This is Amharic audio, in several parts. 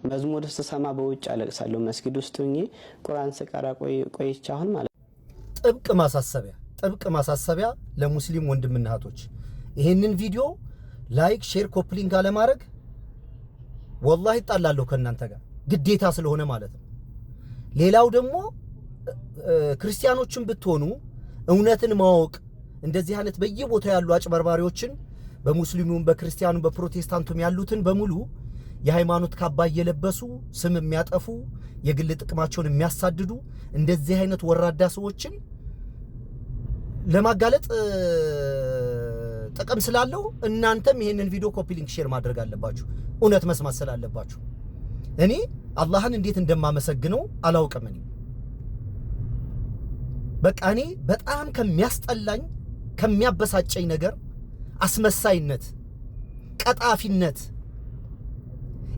መዝሙር ስሰማ በውጭ አለቅሳለሁ መስጊድ ውስጥ ሆኜ ቁርአን ስቀራ ቆይቼ አሁን ማለት ጥብቅ ማሳሰቢያ ለሙስሊም ወንድምና እህቶች ይሄንን ቪዲዮ ላይክ ሼር ኮፕሊንግ አለማድረግ ወላሂ ጣላለሁ ከናንተ ጋር ግዴታ ስለሆነ ማለት ነው። ሌላው ደግሞ ክርስቲያኖችን ብትሆኑ እውነትን ማወቅ እንደዚህ አይነት በየቦታው ያሉ አጭበርባሪዎችን በሙስሊሙም በክርስቲያኑም በፕሮቴስታንቱም ያሉትን በሙሉ የሃይማኖት ካባ እየለበሱ ስም የሚያጠፉ የግል ጥቅማቸውን የሚያሳድዱ እንደዚህ አይነት ወራዳ ሰዎችን ለማጋለጥ ጥቅም ስላለው እናንተም ይሄንን ቪዲዮ ኮፒ ሊንክ ሼር ማድረግ አለባችሁ። እውነት መስማት ስላለባችሁ እኔ አላህን እንዴት እንደማመሰግነው አላውቅም። በቃ እኔ በጣም ከሚያስጠላኝ ከሚያበሳጨኝ ነገር አስመሳይነት፣ ቀጣፊነት፣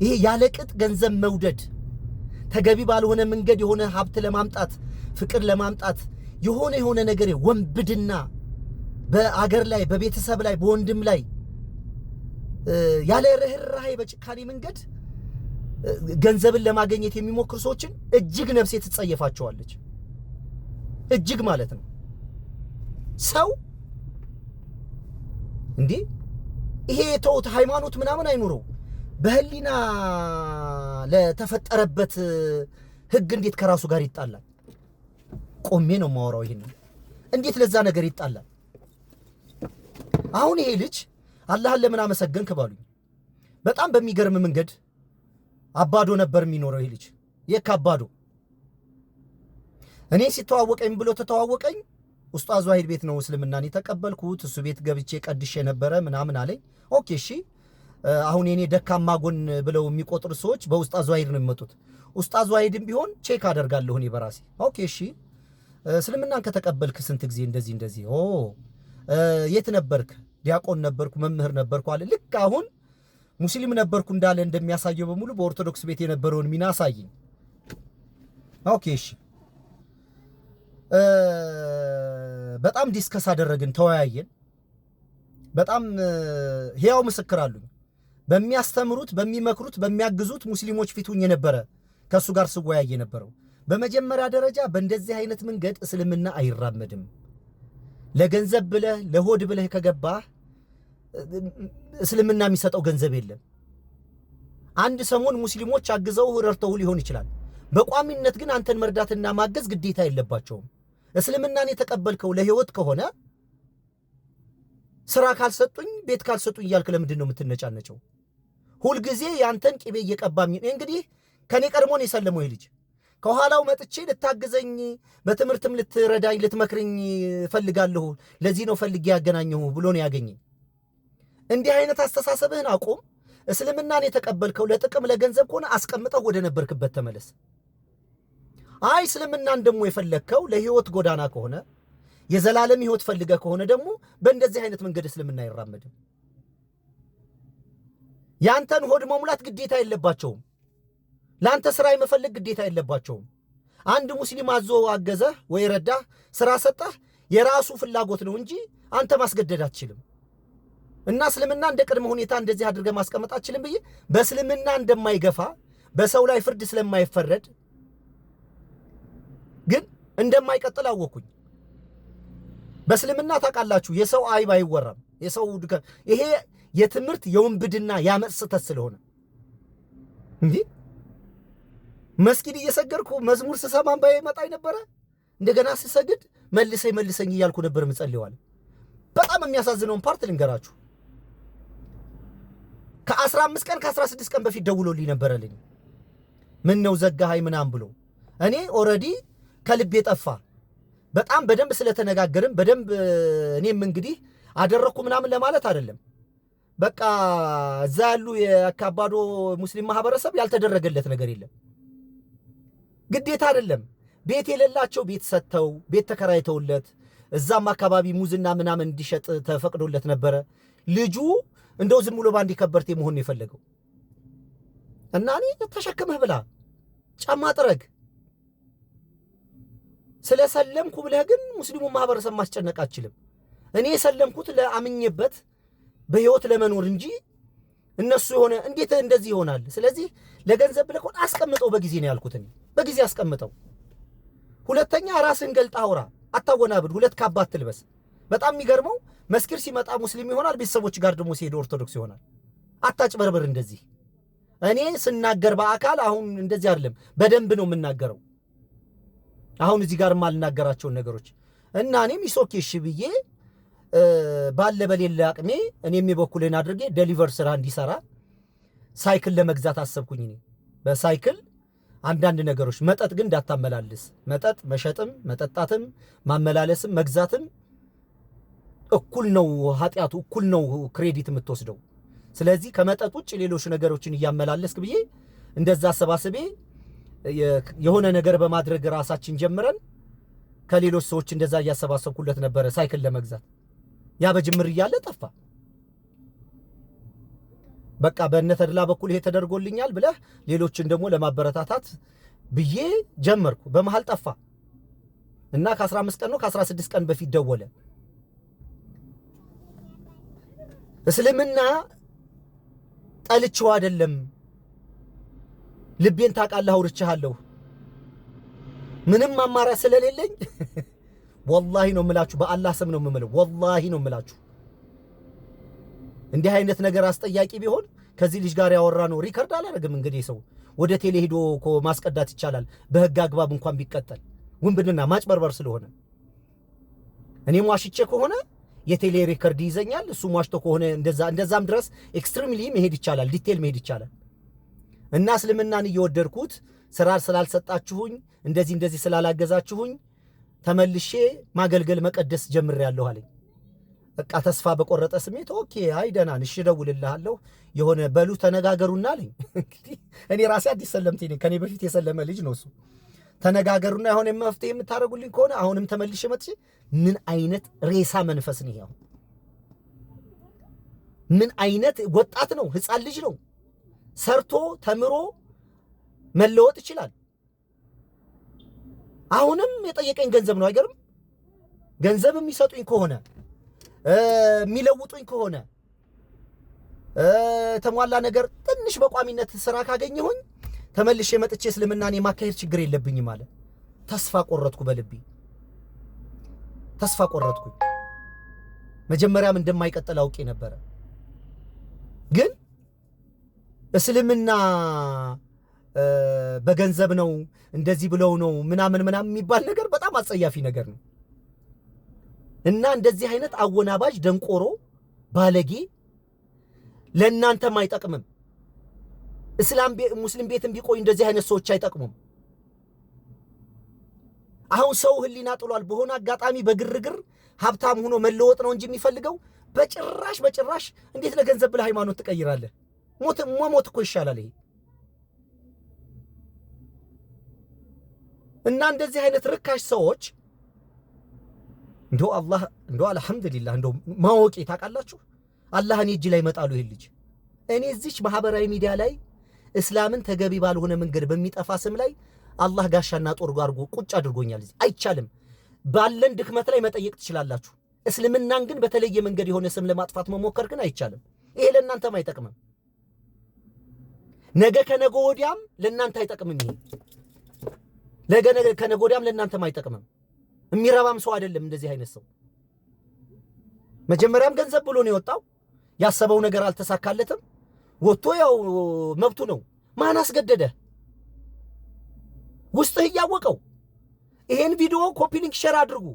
ይሄ ያለቅጥ ገንዘብ መውደድ፣ ተገቢ ባልሆነ መንገድ የሆነ ሀብት ለማምጣት ፍቅር ለማምጣት የሆነ ነገር ወንብድና በአገር ላይ በቤተሰብ ላይ በወንድም ላይ ያለ ርህራሄ በጭካኔ መንገድ ገንዘብን ለማግኘት የሚሞክሩ ሰዎችን እጅግ ነፍሴ ትጸየፋቸዋለች። እጅግ ማለት ነው። ሰው እንዴ ይሄ ተውት ሃይማኖት ምናምን አይኑረው በህሊና ለተፈጠረበት ህግ እንዴት ከራሱ ጋር ይጣላል? ቆሜ ነው ማወራው። ይሄን እንዴት ለዛ ነገር ይጣላል? አሁን ይሄ ልጅ አላህን ለምን አመሰገንክ ባሉኝ በጣም በሚገርም መንገድ አባዶ ነበር የሚኖረው። ይሄ ልጅ የካባዶ እኔ ሲተዋወቀኝ ብሎ ተተዋወቀኝ። ኡስታዝ ዋሂድ ቤት ነው እስልምናን የተቀበልኩት፣ እሱ ቤት ገብቼ ቀድሼ ነበረ ምናምን አለኝ። ኦኬ እሺ። አሁን የኔ ደካማ ጎን ብለው የሚቆጥሩ ሰዎች በኡስታዝ ዋሂድ ነው የሚመጡት። ኡስታዝ ዋሂድም ቢሆን ቼክ አደርጋለሁ እኔ በራሴ። ኦኬ እሺ እስልምናን ከተቀበልክ ስንት ጊዜ እንደዚህ የት ነበርክ? ዲያቆን ነበርኩ መምህር ነበርኩ አለ። ልክ አሁን ሙስሊም ነበርኩ እንዳለ እንደሚያሳየው በሙሉ በኦርቶዶክስ ቤት የነበረውን ሚና አሳየኝ። ኦኬ እሺ በጣም ዲስከስ አደረግን፣ ተወያየን። በጣም ሕያው ምስክር አሉኝ። በሚያስተምሩት በሚመክሩት በሚያግዙት ሙስሊሞች ፊት ሆኜ ነበረ ከሱ ጋር ስወያየ ነበረው። በመጀመሪያ ደረጃ በእንደዚህ አይነት መንገድ እስልምና አይራመድም። ለገንዘብ ብለህ ለሆድ ብለህ ከገባህ እስልምና የሚሰጠው ገንዘብ የለም። አንድ ሰሞን ሙስሊሞች አግዘው ረድተው ሊሆን ይችላል። በቋሚነት ግን አንተን መርዳትና ማገዝ ግዴታ የለባቸውም። እስልምናን የተቀበልከው ለህይወት ከሆነ ስራ ካልሰጡኝ ቤት ካልሰጡኝ እያልክ ለምንድን ነው የምትነጫነጨው? ሁልጊዜ ያንተን ቂቤ እየቀባኝ እንግዲህ ከኔ ቀድሞ ነው የሰለመው ይህ ልጅ። ከኋላው መጥቼ ልታግዘኝ በትምህርትም ልትረዳኝ ልትመክርኝ ፈልጋለሁ፣ ለዚህ ነው ፈልጌ ያገናኘሁ ብሎ ነው ያገኘኝ። እንዲህ አይነት አስተሳሰብህን አቁም። እስልምናን የተቀበልከው ለጥቅም ለገንዘብ ከሆነ አስቀምጠው ወደ ነበርክበት ተመለስ። አይ እስልምናን ደግሞ የፈለግከው ለህይወት ጎዳና ከሆነ የዘላለም ህይወት ፈልገህ ከሆነ ደግሞ በእንደዚህ አይነት መንገድ እስልምና አይራመድም። ያንተን ሆድ መሙላት ግዴታ የለባቸውም። ለአንተ ስራ የመፈለግ ግዴታ የለባቸውም። አንድ ሙስሊም አዞ አገዘህ ወይ ረዳህ ስራ ሰጠህ የራሱ ፍላጎት ነው እንጂ አንተ ማስገደድ አትችልም። እና እስልምና እንደ ቅድመ ሁኔታ እንደዚህ አድርገህ ማስቀመጥ አትችልም ብዬ በእስልምና እንደማይገፋ በሰው ላይ ፍርድ ስለማይፈረድ ግን እንደማይቀጥል አወኩኝ። በእስልምና ታውቃላችሁ የሰው አይብ አይወራም። የሰው ይሄ የትምህርት የወንብድና ያመጽተት ስለሆነ እንዴ መስጊድ እየሰገድኩ መዝሙር ስሰማን ባይመጣኝ ነበረ። እንደገና ስሰግድ መልሰኝ እያልኩ ነበር ምጸልየዋል። በጣም የሚያሳዝነውን ፓርት ልንገራችሁ። ከ15 ቀን ከ16 ቀን በፊት ደውሎልኝ ነበረልኝ። ምን ነው ዘጋሃይ ምናምን ብሎ እኔ ኦሬዲ ከልቤ ጠፋ። በጣም በደንብ ስለተነጋገርን በደንብ እኔም እንግዲህ አደረኩ ምናምን ለማለት አይደለም። በቃ እዛ ያሉ የካባዶ ሙስሊም ማህበረሰብ ያልተደረገለት ነገር የለም። ግዴታ አይደለም። ቤት የሌላቸው ቤት ሰጥተው ቤት ተከራይተውለት እዛም አካባቢ ሙዝና ምናምን እንዲሸጥ ተፈቅዶለት ነበረ። ልጁ እንደው ዝም ብሎ ባንዲ ከበርቴ መሆን ነው የፈለገው። እና እኔ ተሸክመህ ብላ ጫማ ጥረግ ስለሰለምኩ ብለህ ግን ሙስሊሙ ማህበረሰብ ማስጨነቅ አትችልም። እኔ የሰለምኩት ለአምኜበት በህይወት ለመኖር እንጂ እነሱ የሆነ እንዴት እንደዚህ ይሆናል? ስለዚህ ለገንዘብ ብለህ ከሆነ አስቀምጠው በጊዜ ነው ያልኩት። በጊዜ አስቀምጠው። ሁለተኛ ራስን ገልጣ አውራ፣ አታወናብድ። ሁለት ካባት ትልበስ። በጣም የሚገርመው መስጊድ ሲመጣ ሙስሊም ይሆናል፣ ቤተሰቦች ጋር ደግሞ ሲሄድ ኦርቶዶክስ ይሆናል። አታጭበርበር እንደዚህ። እኔ ስናገር በአካል አሁን እንደዚህ አይደለም፣ በደንብ ነው የምናገረው። አሁን እዚህ ጋር ማልናገራቸውን ነገሮች እና እኔም ይሶኬሽ ብዬ ባለ በሌላ አቅሜ እኔም የበኩሌን አድርጌ ዴሊቨር ስራ እንዲሰራ ሳይክል ለመግዛት አሰብኩኝ። እኔ በሳይክል አንዳንድ ነገሮች መጠጥ ግን እንዳታመላልስ። መጠጥ መሸጥም መጠጣትም ማመላለስም መግዛትም እኩል ነው ኃጢአቱ፣ እኩል ነው ክሬዲት የምትወስደው። ስለዚህ ከመጠጥ ውጭ ሌሎች ነገሮችን እያመላለስክ ብዬ እንደዛ አሰባስቤ የሆነ ነገር በማድረግ ራሳችን ጀምረን ከሌሎች ሰዎች እንደዛ እያሰባሰብኩለት ነበረ ሳይክል ለመግዛት። ያ በጅምር እያለ ጠፋ። በቃ በእነተድላ በኩል ይሄ ተደርጎልኛል ብለህ ሌሎችን ደግሞ ለማበረታታት ብዬ ጀመርኩ። በመሃል ጠፋ እና ከ15 ቀን ነው ከ16 ቀን በፊት ደወለ። እስልምና ጠልቼው አይደለም፣ ልቤን ታውቃለህ፣ አውርቼሃለሁ። ምንም አማራጭ ስለሌለኝ ወላሂ ነው የምላችሁ፣ በአላህ ስም ነው የምምለው፣ ወላሂ ነው የምላችሁ። እንዲህ አይነት ነገር አስጠያቂ ቢሆን ከዚህ ልጅ ጋር ያወራ ነው ሪከርድ አላደርግም። እንግዲህ ሰው ወደ ቴሌ ሄዶ እኮ ማስቀዳት ይቻላል፣ በህግ አግባብ እንኳን ቢቀጠል። ውንብድና ማጭበርበር ስለሆነ እኔም ዋሽቼ ከሆነ የቴሌ ሪከርድ ይዘኛል፣ እሱ ዋሽቶ ከሆነ እንደዛም ድረስ ኤክስትሪምሊ መሄድ ይቻላል፣ ዲቴል መሄድ ይቻላል። እና እስልምናን እየወደድኩት ስራ ስላልሰጣችሁኝ እንደዚህ ስላላገዛችሁኝ ተመልሼ ማገልገል መቀደስ ጀምሬያለሁ አለኝ። በቃ ተስፋ በቆረጠ ስሜት ኦኬ አይደና እሺ እደውልልሃለሁ የሆነ በሉ ተነጋገሩና አለኝ። እንግዲህ እኔ ራሴ አዲስ ሰለምቴ ነኝ፣ ከኔ በፊት የሰለመ ልጅ ነው እሱ። ተነጋገሩና የሆነ መፍትሄ የምታደርጉልኝ ከሆነ አሁንም ተመልሼ መጥቼ ምን አይነት ሬሳ መንፈስ ነው ይሄው? ምን አይነት ወጣት ነው? ህፃን ልጅ ነው። ሰርቶ ተምሮ መለወጥ ይችላል። አሁንም የጠየቀኝ ገንዘብ ነው። አይገርም? ገንዘብ የሚሰጡኝ ከሆነ የሚለውጡኝ ከሆነ ተሟላ ነገር ትንሽ በቋሚነት ስራ ካገኘሁኝ ተመልሼ መጥቼ እስልምናን የማካሄድ ችግር የለብኝም ማለት። ተስፋ ቆረጥኩ፣ በልቤ ተስፋ ቆረጥኩኝ። መጀመሪያም እንደማይቀጥል አውቄ ነበረ። ግን እስልምና በገንዘብ ነው እንደዚህ ብለው ነው ምናምን የሚባል ነገር በጣም አጸያፊ ነገር ነው። እና እንደዚህ አይነት አወናባጅ ደንቆሮ ባለጌ ለእናንተም አይጠቅምም። ሙስሊም ቤትም ቢቆይ እንደዚህ አይነት ሰዎች አይጠቅሙም። አሁን ሰው ህሊና ጥሏል። በሆነ አጋጣሚ በግርግር ሀብታም ሆኖ መለወጥ ነው እንጂ የሚፈልገው በጭራሽ እንዴት ለገንዘብ ብለህ ሃይማኖት ትቀይራለህ? ሞት እኮ ይሻላል ይሄ። እና እንደዚህ አይነት ርካሽ ሰዎች እንደው አልሐምዱሊላህ እንደው ማወቄ ታውቃላችሁ፣ አላህ እኔ እጅ ላይ መጣሉ ይሄ ልጅ። እኔ እዚች ማህበራዊ ሚዲያ ላይ እስላምን ተገቢ ባልሆነ መንገድ በሚጠፋ ስም ላይ አላህ ጋሻና ጦር አድርጎ ቁጭ አድርጎኛል። አይቻልም። ባለን ድክመት ላይ መጠየቅ ትችላላችሁ። እስልምናን ግን በተለየ መንገድ የሆነ ስም ለማጥፋት መሞከር ግን አይቻልም። ይሄ ለእናንተም አይጠቅምም። ነገ ከነገ ወዲያም ለእናንተ አይጠቅምም። ይሄ ነገ ከነገ ወዲያም ለእናንተም አይጠቅምም። የሚረባም ሰው አይደለም እንደዚህ አይነት ሰው። መጀመሪያም ገንዘብ ብሎ ነው የወጣው። ያሰበው ነገር አልተሳካለትም። ወጥቶ ያው መብቱ ነው። ማን አስገደደ? ውስጥህ እያወቀው ይሄን ቪዲዮ ኮፒ ሊንክ ሼር አድርጉ።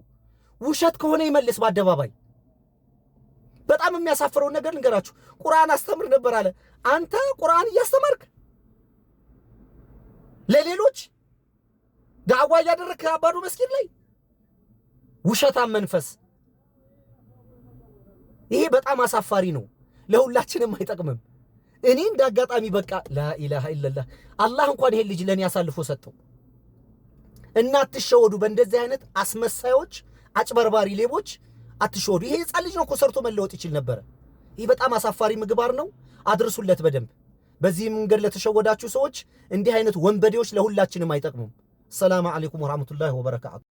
ውሸት ከሆነ ይመልስ በአደባባይ። በጣም የሚያሳፍረው ነገር ልንገራችሁ። ቁርአን አስተምር ነበር አለ። አንተ ቁርአን እያስተማርክ ለሌሎች ዳዕዋ እያደረግክ አባዱ መስጊድ ላይ ውሸታም መንፈስ። ይሄ በጣም አሳፋሪ ነው። ለሁላችንም አይጠቅምም። እኔ እንዳጋጣሚ በቃ ላኢላሃ ኢላላህ አላህ እንኳን ይሄን ልጅ ለኔ አሳልፎ ሰጠው። እና አትሸወዱ በእንደዚህ አይነት አስመሳዮች፣ አጭበርባሪ ሌቦች አትሸወዱ። ይሄ ህፃን ልጅ ነው እኮ ሰርቶ መለወጥ ይችል ነበር። ይሄ በጣም አሳፋሪ ምግባር ነው። አድርሱለት በደንብ። በዚህ መንገድ ለተሸወዳችሁ ሰዎች እንዲህ አይነት ወንበዴዎች ለሁላችንም አይጠቅሙም። ሰላም አለይኩም ወራህመቱላሂ ወበረካቱ።